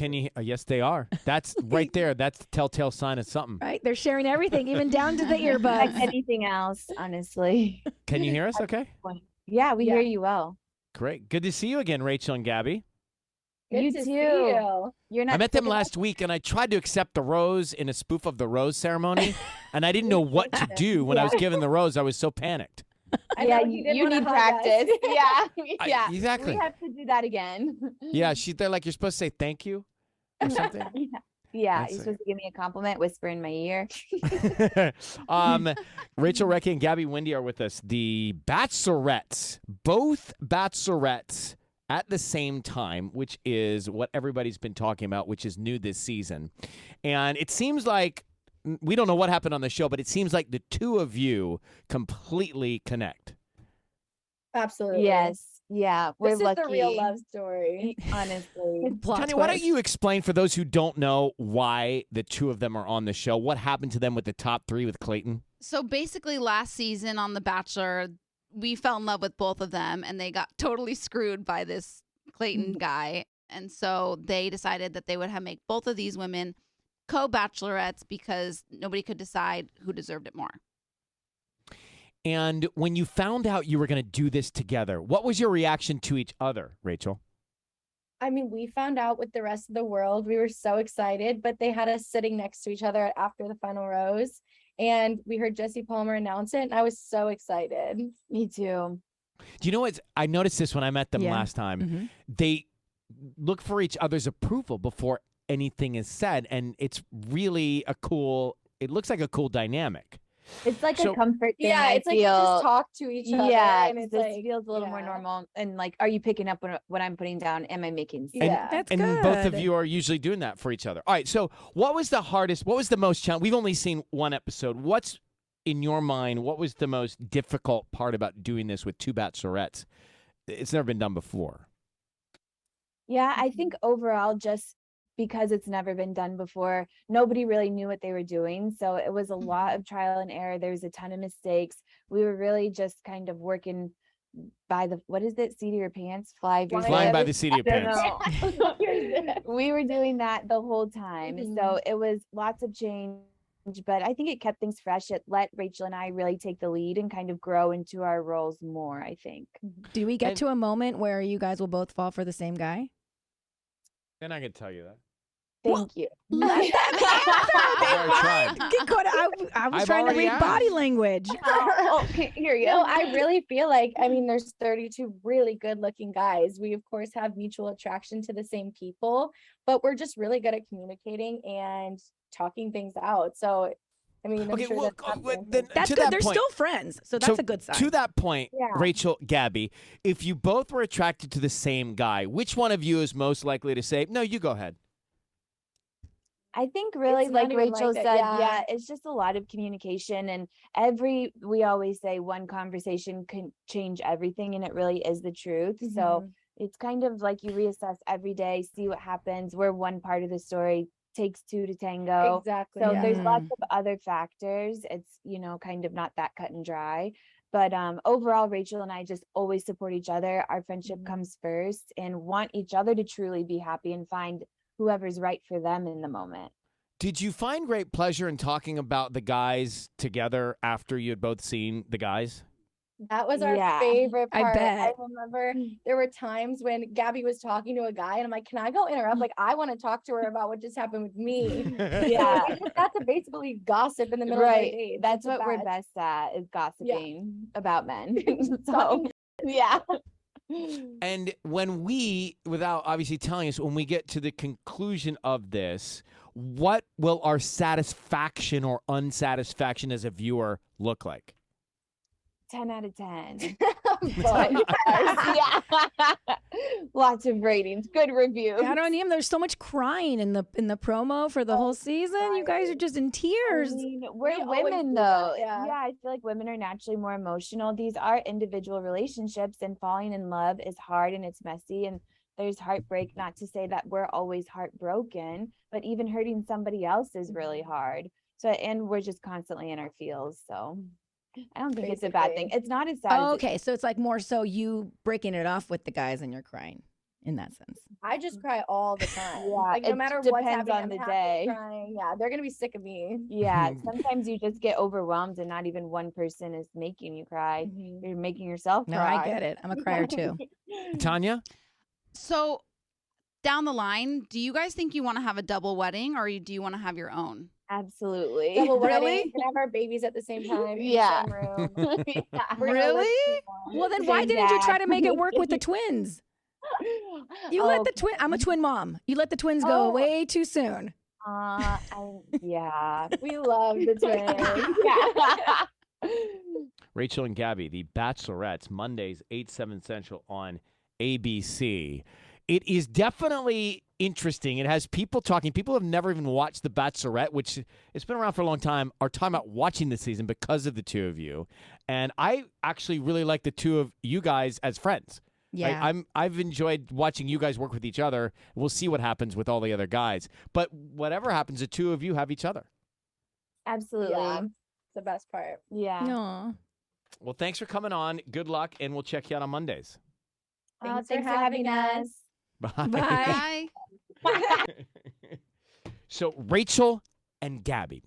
Can you? Yes, they are. That's right there. That's the telltale sign of something. Right? They're sharing everything, even down to the earbuds. Like anything else, honestly. Can you hear us okay? Yeah, we hear you well. Great. Good to see you again, Rachel and Gabby. You Good to too. see you. You're not I met them last week, and I tried to accept the rose in a spoof of the rose ceremony, and I didn't know what to do when I was given the rose. I was so panicked. Yeah, you need practice. Yeah. Exactly. We have to do that again. Yeah, they're like, you're supposed to say thank you or something. Yeah, That's you're supposed to give me a compliment, whisper in my ear. Rachel Recchi and Gabby Windy are with us. The Bachelorettes, both Bachelorettes at the same time, which is what everybody's been talking about, which is new this season. And it seems like, we don't know what happened on the show, but it seems like the two of you completely connect. Absolutely. Yes. Yeah. We're This lucky. is the real love story. Honestly. Tanya, why don't you explain for those who don't know why the two of them are on the show? What happened to them with the top three with Clayton? So basically last season on The Bachelor, we fell in love with both of them and they got totally screwed by this Clayton guy. And so they decided that they would make both of these women co-bachelorettes because nobody could decide who deserved it more. And when you found out you were going to do this together, what was your reaction to each other, Rachel? I mean, we found out with the rest of the world. We were so excited, but they had us sitting next to each other after the final rose. And we heard Jesse Palmer announce it, and I was so excited. Me too. Do you know what? I noticed this when I met them last time. Mm-hmm. They look for each other's approval before anything is said, and it's really it looks like a cool dynamic. It's like a comfort thing. Yeah, it's like you just talk to each other. Yeah, and it's this like, feels a little more normal. And like, are you picking up what I'm putting down? Am I making sense? Yeah, That's and good. both of you are usually doing that for each other. All right, so what was the most challenging? We've only seen one episode. What's in your mind, what was the most difficult part about doing this with two bachelorettes? It's never been done before. Yeah, I think overall, just because it's never been done before, nobody really knew what they were doing. So it was a lot of trial and error. There was a ton of mistakes. We were really just kind of working by the, what is it? Seat of your pants? Flying by the seat of your pants. We were doing that the whole time. So it was lots of change, but I think it kept things fresh. It let Rachel and I really take the lead and kind of grow into our roles more, I think. Do we get to a moment where you guys will both fall for the same guy? Then I could tell you that. Thank you. Let that I was trying to read body language. Hear you. No, I really feel like, I mean, there's 32 really good looking guys. We, of course, have mutual attraction to the same people, but we're just really good at communicating and talking things out. So, I mean, I'm sure that's good. They're still friends. So that's a good sign. To that point, Yeah. Rachel, Gabby, if you both were attracted to the same guy, which one of you is most likely to say, no, you go ahead? I think really, It's like not even Rachel like that, said, yeah. it's just a lot of communication, and we always say one conversation can change everything, and it really is the truth. So it's kind of like you reassess every day, see what happens. We're one part of the story, takes two to tango. Exactly. So yeah. there's lots of other factors. It's, kind of not that cut and dry. But overall, Rachel and I just always support each other. Our friendship comes first and want each other to truly be happy and find whoever's right for them in the moment. Did you find great pleasure in talking about the guys together after you had both seen the guys? That was our Yeah, favorite I part. bet. I remember there were times when Gabby was talking to a guy and I'm like, can I go interrupt? Like, I want to talk to her about what just happened with me. Yeah. So we just got to basically gossip in the middle of the day. That's what we're best at, is gossiping about men. So, Talking- yeah. And when we, without obviously telling us, when we get to the conclusion of this, what will our satisfaction or unsatisfaction as a viewer look like? 10 out of 10. But- Yeah. Lots of ratings, good reviews. I don't even. There's so much crying in the promo for the whole season. You guys are just in tears. I mean, We we're always women do though. that, yeah. I feel like women are naturally more emotional. These are individual relationships, and falling in love is hard and it's messy, and there's heartbreak. Not to say that we're always heartbroken, but even hurting somebody else is really hard. So, and we're just constantly in our feels. So I don't think it's a bad thing. Basically. It's not as sad as Okay, so it's like more so you breaking it off with the guys and you're crying. in that sense. I just cry all the time. Yeah, like no it matter what's depends happening, on I'm the happy day. crying. Yeah, they're gonna be sick of me. Yeah, sometimes you just get overwhelmed and not even one person is making you cry. Mhm. You're making yourself No, cry. I get it. I'm a crier too. Tanya? So down the line, do you guys think you want to have a double wedding or do you want to have your own? Absolutely. Double wedding. Really? We're gonna have our babies at the same time. Yeah. In the same room. Yeah. We're gonna live Really? together. Well, then why Same didn't you try dad. to make it work with the twins? You let the twin. I'm a twin mom. You let the twins go Oh. way too soon. Yeah. We love the twins. Yeah. Rachel and Gabby, the Bachelorettes, Mondays, 8, 7 Central on ABC. It is definitely interesting. It has people talking. People have never even watched The Bachelorette, which it's been around for a long time, are talking about watching the season because of the two of you. And I actually really like the two of you guys as friends. Yeah. I've enjoyed watching you guys work with each other. We'll see what happens with all the other guys. But whatever happens, the two of you have each other. Absolutely. Yeah. It's the best part. Yeah. No. Well, thanks for coming on. Good luck, and we'll check you out on Mondays. Thanks for having us. Bye. Bye. Bye. So Rachel and Gabby,